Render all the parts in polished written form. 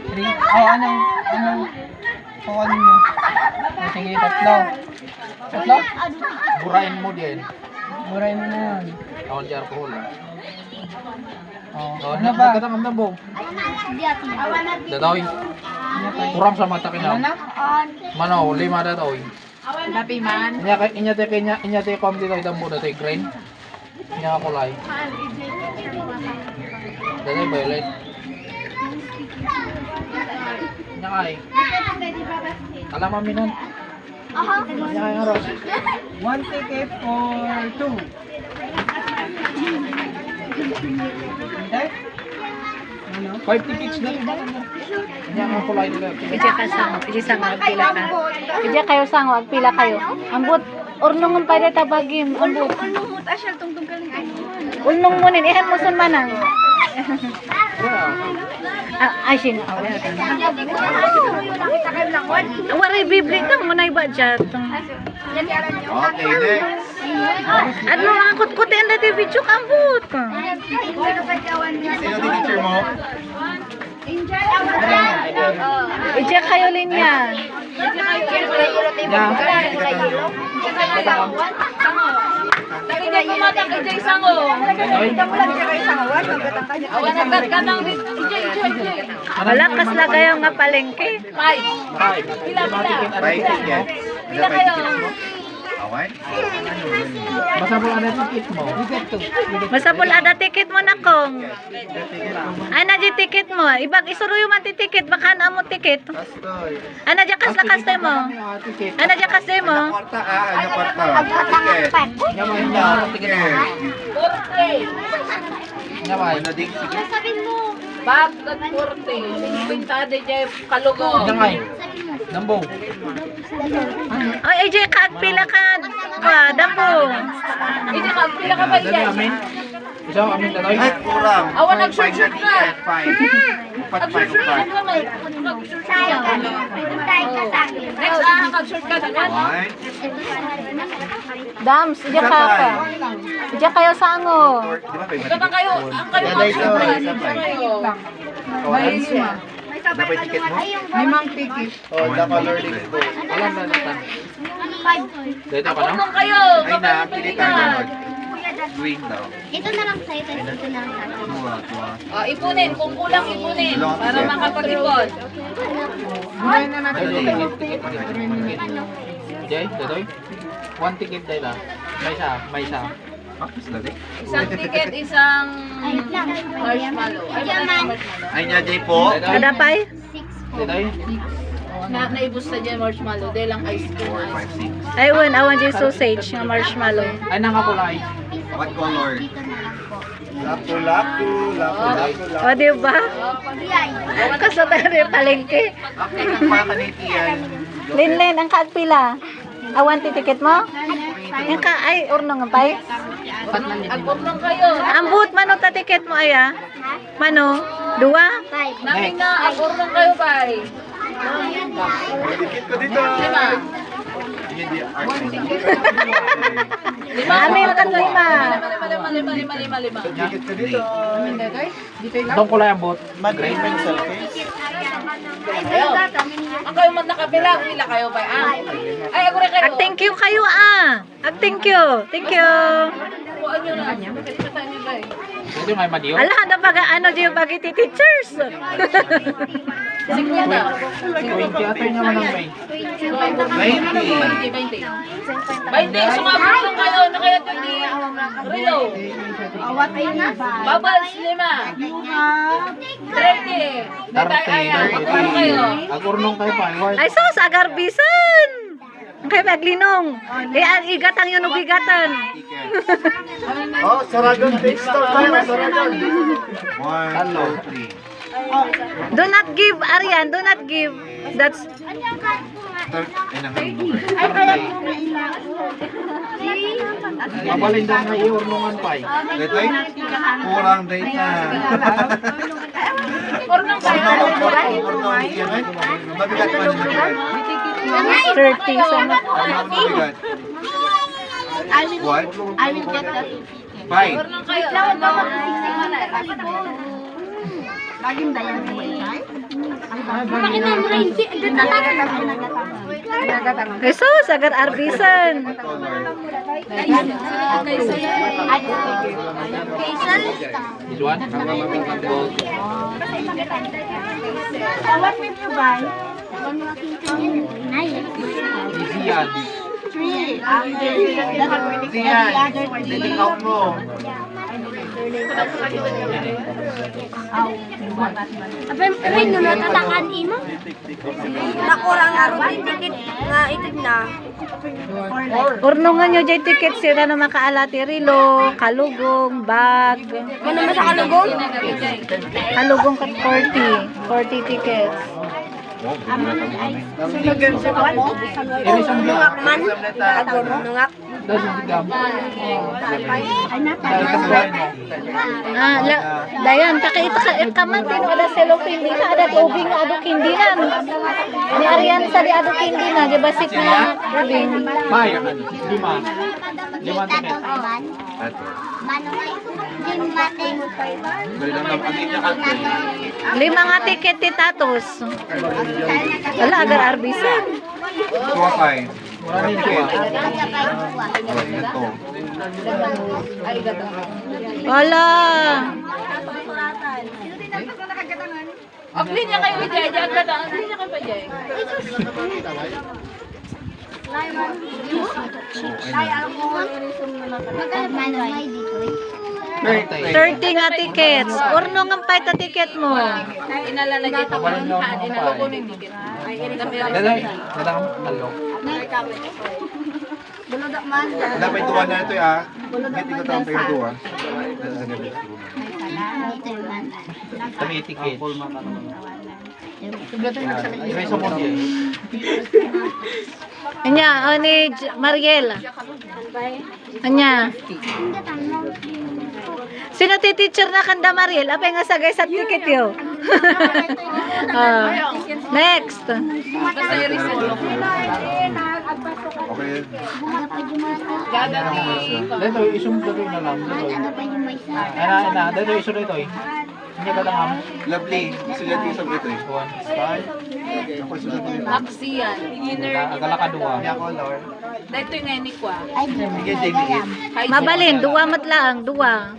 3? Oh, anong kukunin mo? Oh, sige, tatlo. Tatlo? Burahin mo din. Buray mo na yun. Awal di alcohol ah. Oh, Oh, ano ba? nagkatang ang bong. Datoy. Ano pa? Kurang sa mata Ano kinaw. na? Mano, 5 datoy. Tapi man. Inya te kom dito dambo datoy green. Inya kulay. Datoy violet. Inya kay. Alam mo minan. Inya kay nga rose. 1 ticket for 2. Okay? Ano? 5 tickets na. Inya nga kulay nila. Ija ka sang, ija sang agpila ka. Ija kayo sang, agpila kayo. Ambot, urnungon pa data bagim, ambot. Urnong mo nin, ihan mo sun manang. Ay, singa. Waray bibli kang mo na iba dyan. Okay, next. At mga kutkuti ang dati video kambot. Sino din teacher mo? Ija kayo linya. Hindi ko matang ijay sango. Awan agad ka nang ijay. Malakas na kayo nga palengke. Pai. Pila. 5 tickets. Pila kayo. Away? Basta po ano ticket mo. Basta pula ada tiket mo na kong. Ay na di tiket mo. Ibag isuruyo man ti tiket baka na mo tiket. Kastoy. Ana di kas lakas mo. Ticket. Ana di kas mo. Kwarta ano kwarta? Ticket. Inya mo inya ticket mo. Porte. Inya ba? Ano din? Sige. Bagkat porte. Pintade jay kalugo. Inya kay. Dambo. Ay AJ kaagpila ka. Dambo. Hindi ka pila ka ba Dali ijay? amin. Isa amin datoy. Ay, kurang. Awan nag-shoot ka. 5. Upat 5 upat. Next mag-shoot ka naman. Away? Dams, ija ka pa. Ija kayo sango. Di ba Ito na kayo. Ang kayo Daday mag-shoot ko. ka. Isa pa. Kayo. Dapat ticket mo? Limang ticket. Oh, the color din ko. Alam na natan. Dito ka na. Kung kayo. Ay na, pili ka na. Green daw. Ito na lang sa'yo, ito na lang sa'yo. Tuwa. Ipunin. Kung kulang ipunin. Para makapag-ipon. Buray na natin. Ay, ticket. Jay, datoy. 1 ticket dai la. May isa. Tapos lagi. Isang ticket, isang marshmallow. Ay, Yaman. Ay niya, Jay po. Kada pay? Datoy. naibos na dyan marshmallow. Dahil lang ice cream. 4, 5, 6. Ay, awan dyan sausage nga marshmallow. Ay nangakulay. What color? Dito na lang po. O, diba? Kaso tayo rin palengke. Okay, nagpakaniti yan. Linlin, ang kaagpila. Awan ti ticket mo? Yung ka, ay, urno nga pay. Agpapnong kayo. Ambut, mano ta ticket mo ay ah? Mano? Dua? Namin na, agpapnong kayo ba? Dikit ko dito. Lima. Hindi, Lima. Amin ka lima. Lima. Dikit ko dito. Dong kulay ang bot. Green pencil case. Kayo. Ang kayo man nakapila, pila kayo ba? Ay, ako rin kayo. Thank you kayo ah. Thank you. Thank you. Kuhaan nyo na. Pagkalimutan nyo ba eh. Dito may madiyo. Ala, na baga ano diyo bagi ti teachers. Sigla na. 20 ato nga man ang may. 20. 20. Sumabot lang kayo. Nakayat yung di Rio. Bubbles, 5. 30. Magkano kayo? Agurnong kayo pa. Ay sus, agarbisan. Ang kayo maglinong. Igatang yun ubigatan. Oh, Saragon. Take stop tayo. Saragon. 1, 2, 3. Do not give, Arian. Do not give. That's Mabalin daw nga iurnungan pa. Dito ay kurang data. Kornong kayo. Kurang yan ay. Mabigat pa nila mabigat. 30. Sana. Mabigat. What? I will get that. 5. Kornong kayo. Laging dayan mo Makita mo rin. Jesus, agar arbisan. This one? Gold. Easy yan. Yan. Dating out mo. Rin nung natatakan imo. Nakurang araw din tikit nga itig na. Urnungan nyo dyan ticket sila na makaalati rilo, kalugong, bag. Ano ba sa kalugong? Kalugong kat 40 tickets. Nungak man. Ako nungak. Dayan, kakaita ka kamantin wala cellophane di ka ada tubing aduk hindi nan. Ni Arian sa di aduk hindi na, di basit na tubing. May, lima. Lima ticket. Lima nga ticket ti tatos. Wala agar arbisan. Suwakay. Maraming ticket. Ito. Wala. Apli niya kayo, Jay. Agad ang apli niya kayo pa, Jay. Magkano dito eh? 30 nga tickets. Urno nga pa ita ticket mo. Inala na dito ko ng hand. Inala ko ng ticket. Ay, Daday, daday malo. Dapat tuwan na ito ah. Hindi ko tayo tayo tuwa. Kami ticket. May sumot yan. Anya, ni Mariel. Anya. Sino ti teacher na kanda Mariel? Apay nga sagay sa ticket yo. Next. Okay. Daday, isum daday na lang. Daday. Daday, iso daday. Hindi ka lang am. Lovely. Sulat yung sabi ito eh. One, five. Ako sulat yung Maxi yan. Beginner. Agala ka duwa. Niya color. Dito yung ngayon ni Kwa. Sige, JB8. Mabalin, duwa mat lang, duwa.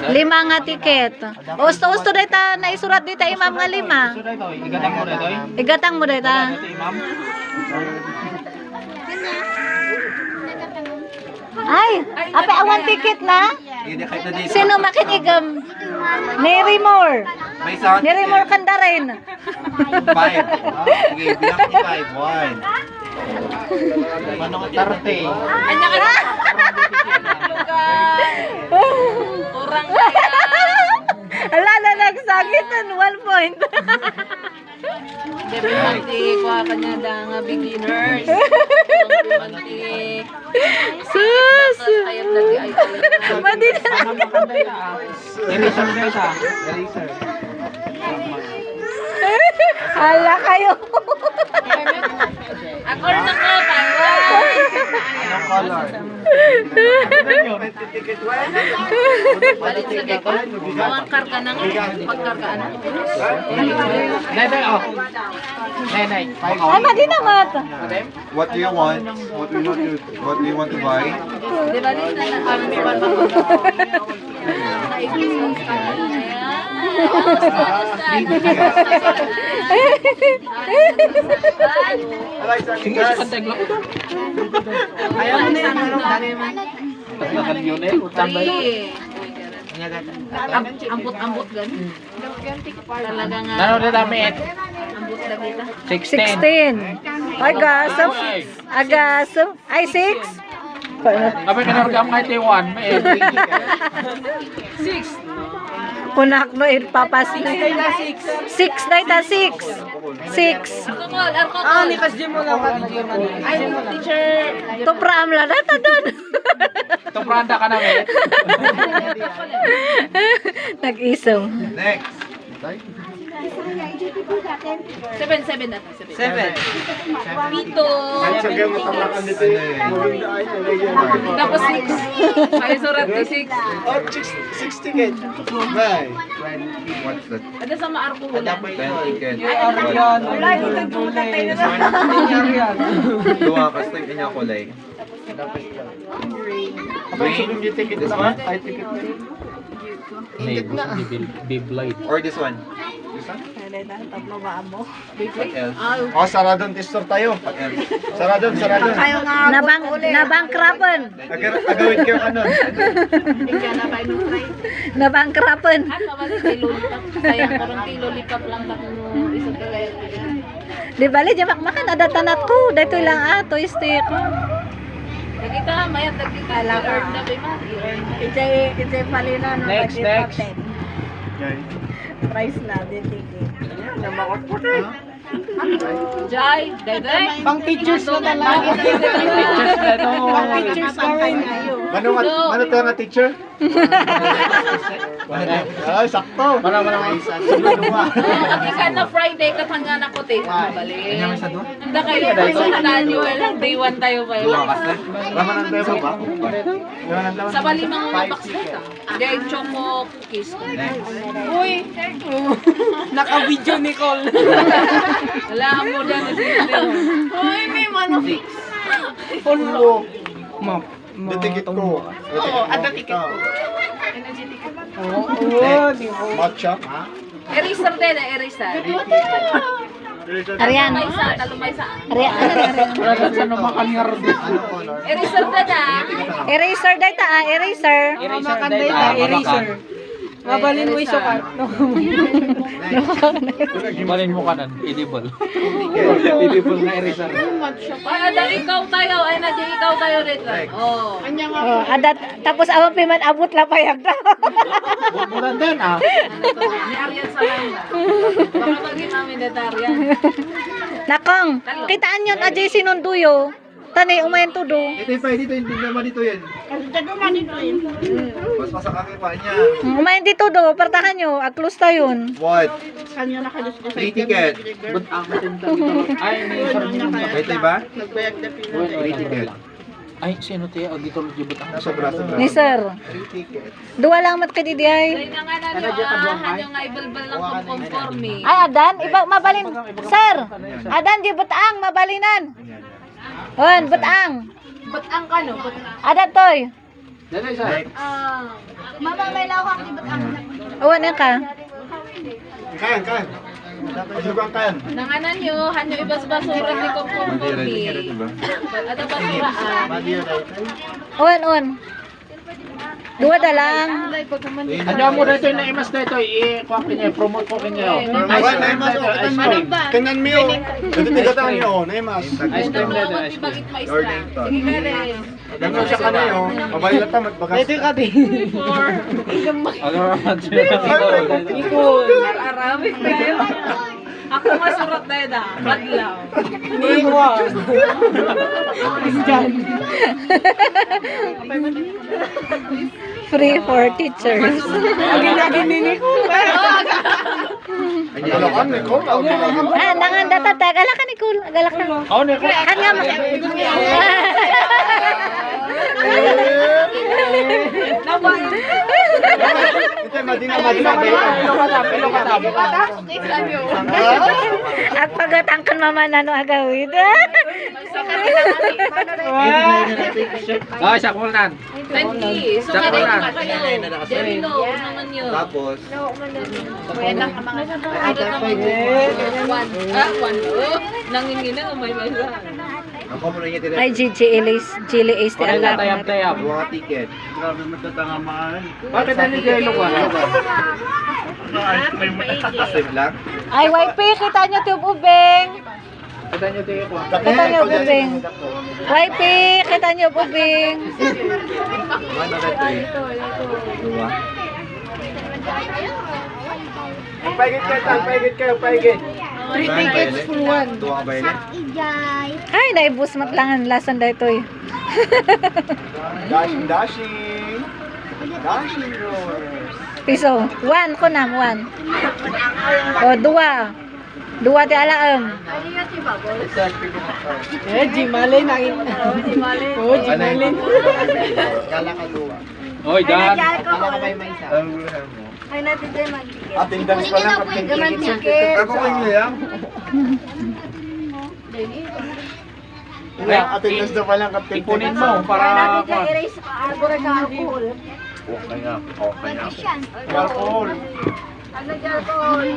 Lima nga ticket. Usto data na isurat dita imam nga lima. Iso daday. Igatang mo daday. Igatang mo data. Ito, imam. Ay, ape awan ticket na? Hindi kahit na dito. Sino makinigam? Ni Rimor. May sound. Ni Rimor kanda rin. 5. Sige, bilang ko 5. 1. Manong 30. Anya ka na. Kurang kaya. Ala na nagsagitan 1 point. Debe manti Kwa kanya da nga beginners. Manti. Sus. Ayam dati ay. Madi na. Ano makanda ya? Eraser na isa. Eraser. Ala kayo. Ako rin ako, Taiwan. Anong color? Balik sa deko. Mga karga na nga. Pagkarga na. Daday, oh. Nenay. Ay, madi na mat. What do you want? What do you want to buy? Di ba din na kami pa Sige, sa kantag lang ito. Ayaw mo na yan. Dali mo. Tagal yun eh. Tambay. Ambot-ambot gani. Talaga nga. Nano na damit? Ambot na kita. 16. Ay, gaso. Agaso. Ay, 6. Kapag kinargam nga ito yung 1, may 6. Kunak no, papas na. 6 na ita, 6. 6. Alcohol, alcohol. Ah, nikas di mo lang. Ay, teacher. To pram la data doon. Ito pranda ka namin. Nag-isong. Next. 7 na. 7. Pito. Sige mo tamakan dito. Maganda ay Tapos 6. May surat ni 6. Oh, 6 ticket. Bye. 20. What's that? Ada sa maarkuhulan. 10 ticket. Arian. Wala dito Arian. Dua ka stay niya kulay. Kapag sunod yung ticket This na one? ay ticket na. Or this one? What else? Oh, saradon tistor tayo. Saradon. Nabangkrapan. Agawin kayo ano. Nabangkrapan. At mabalik kay lollipop. Kaya kurang kay lollipop lang ako isa kaya. Di bali, jamak makan ada tanat ko. Dito lang toy stick. Kita mayat kita earn na ba ma? Itsay palina no. Next. Price na din ticket. Jai, day. Pang pictures na talaga. Pictures na ito. Pang pictures ka rin. Ano tayo nga teacher? Ay, sakto. Isa na Friday katanggan ako te. Balik. Nanda kayo sa annual day 1 tayo ba yun? Dua ka stay? Ramanan tayo ba? Sa bali mga box ka. Day choco cookies. Uy, Naka-video Nicole. wala mo dyan. Uy, may manok. Full. Map. Ticket ko. Oo, ada ticket ko. Oo, di mo. Matcha. Eraser din, eraser. Arian. Talumay sa. Arian. Wala sa naman kanyar din. Eraser din Eraser data eraser. Eraser. Mabalin mo isukat. Balin mo kanan. Edible. Edible na eraser. Ay, ada ikaw tayo. Ay, nadya ikaw tayo rin. Oh. Adat tapos awang piman abot la payag na. Bulan din Ni Arian sa lang. Baka maging namin detarian. Nakong, kitaan yun ajay sinunduyo. Tani umayan tudo. Dito naman dito yan. Mas masak aking pa niya. Umayan dito do, partakan nyo, aklus tayon. What? 3 ticket. Ay, may Ito ba? 3 ticket. Ay, sino tayo? Auditor jibot ang Sobra. Ni sir. 3 ticket. Dua lang mat kay didiay. Ay, nga hanyo nga ibalbal lang kung conforme. Ay adan, iba mabalin. Sir, adan di butaang mabalinan. On, butaang. Ba't ang kano? Adan toy. Next. Mama, may lawak di ba't ang Uwan na ka. Kayan. Asugang kayan. Nanganan nyo, hanyo ibas basura di conforme. Ada basuraan. On. Dua da lang. Ano mo dito na imas dito? I-kuha niya, promote ko niya. Ay, naimas. Kanan mo yun. Dito tigatan nyo. Naimas. Ice cream dito, ice cream. Ibagit mais Your na. name, Todd. Sige ka rin. Ganun siya kanay, oh. Mabalik na tamat. Bagas. Ano naman Aramik kayo. Ako masurat na yun Badlaw. Free for teachers. Agalakan, Nicole. Agalakan. Nangan data ta galak ka Nicole, galak ka. Oh, Nico. Kan nga ma. Ito, madina. At pagatangkan mama na no agawid. Ah, siya kulan. 20. So nga rin pa kayo. Jerino, naman yun. Tapos, Ada naman one. Nangingina na may masa. ako muna niya tira. Ay Chili Ace ti alak. Tayap. Mga ticket. Bakit ano dito ka? Save lang. Ay YP kita nyo ti ubeng. Kita nyo dito ko. Kita nyo ubeng. YP kita nyo ubeng. Ano na ito eh? Dua. Paigit kayo. 3 tickets for 1. Dua ka ba yun? ijay? Ay naibus matlangan lasan daytoy. Dashing rollers. piso. 1 ko na, 1. O, 2. 2 ti alaem. Jimalin ang ina. Oh, Jimalin. Oy, Dan. Ay natin dyan mag-ticket. Attendance pa lang. Ticket. Ako kayo lang. Attendance na pa lang. Ipunin mo para Natin dyan erase arbor ka alcohol. Okay na. Okay na. Alcohol. Ano dyan alcohol?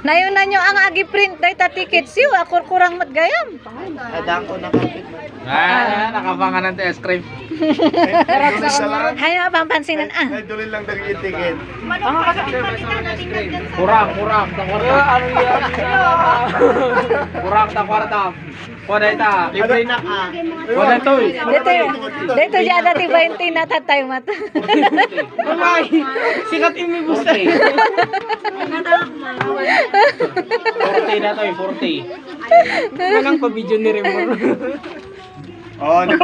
Nayon na nyo ang agi print day ta ticket siyo. Ako kurang matgayam. Adang ko na kapit. nakapangan ng ice cream. Hayo pampansinan ah. Dulin lang dari ticket. Kurang ta kwarta. Ano yan? Kurang ta kwarta. Poday ta. Libre na ka. Poday to. Dito dyan dati 20 na tatay mat. Mamay, sikat imibus na. 40 na to, 40. Walang pa-video ni Remor. Oo, hindi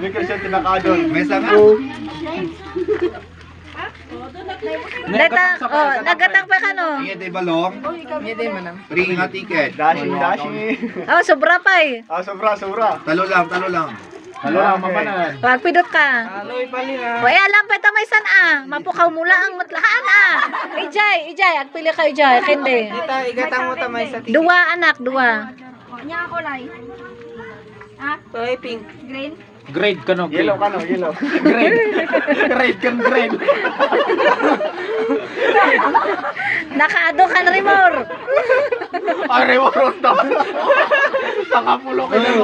ko siya tinakadon. May sanga. Data, oh, nagatang pa ka no. Iya de balong. Hindi manang. Free nga ticket. Dashing. Oh, sobra pa eh. Ah, sobra. Talo lang. Halo lang, mapanan. Wag pidot ka. Aloy pali na. O alam pa tamay san ah. Mapukaw mula ang matlahan ah. Ijay, agpili ka ijay, kindi. Dito, igatang mo tamay sa ticket. 2 anak, 2. Nya ako lai. Ha? Oy, pink. Green? Grade ka no, grade. Yellow ka no, yellow. Grade kan grade. Nakaado ka na rin more. Ay, reward daw. Sangapulo ka na.